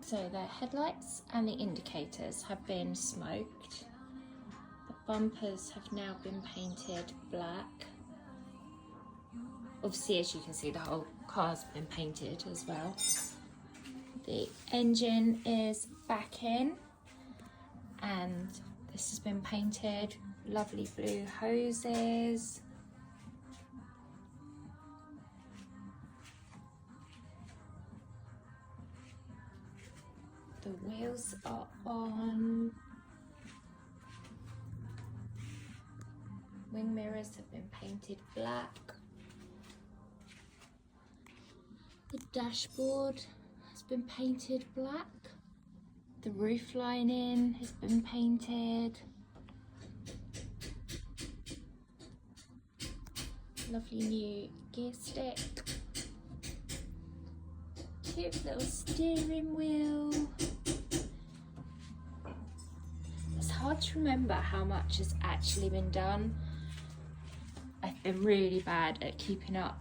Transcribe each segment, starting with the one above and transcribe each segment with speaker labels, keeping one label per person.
Speaker 1: So the headlights and the indicators have been smoked. The bumpers have now been painted black. Obviously, as you can see, the whole car's been painted as well. The engine is back in and this has been painted. Lovely blue hoses. The wheels are on. Wing mirrors have been painted black. The dashboard has been painted black. The roof lining has been painted. Lovely new gear stick. Cute little steering wheel. It's hard to remember how much has actually been done. I've been really bad at keeping up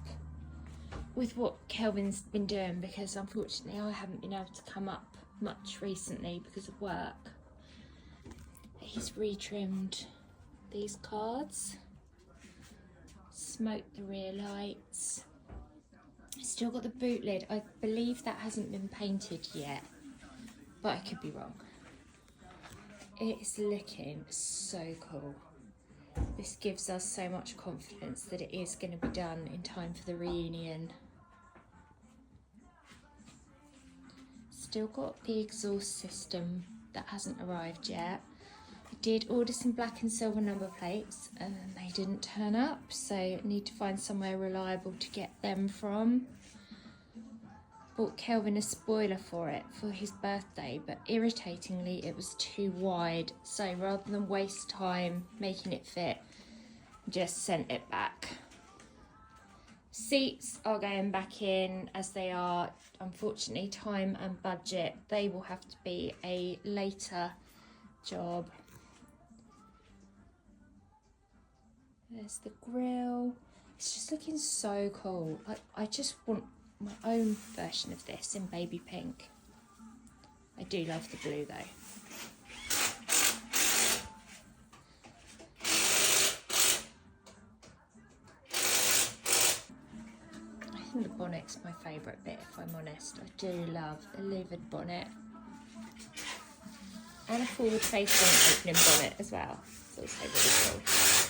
Speaker 1: with what Kelvin's been doing because unfortunately I haven't been able to come up much recently because of work. He's retrimmed these cards, smoked the rear lights. Still got the boot lid. I believe that hasn't been painted yet, but I could be wrong. It's looking so cool. This gives us so much confidence that it is going to be done in time for the reunion. Still got the exhaust system that hasn't arrived yet. I did order some black and silver number plates and they didn't turn up, so I need to find somewhere reliable to get them from. Bought Kelvin a spoiler for it for his birthday, but irritatingly it was too wide, so rather than waste time making it fit, just sent it back. Seats are going back in as they are. Unfortunately, time and budget, they will have to be a later job. There's the grille. It's just looking so cool. I just want my own version of this in baby pink. I do love the blue though. I think the bonnet's my favourite bit, if I'm honest. I do love the louvered bonnet. And a forward facing opening bonnet as well. It's also really cool.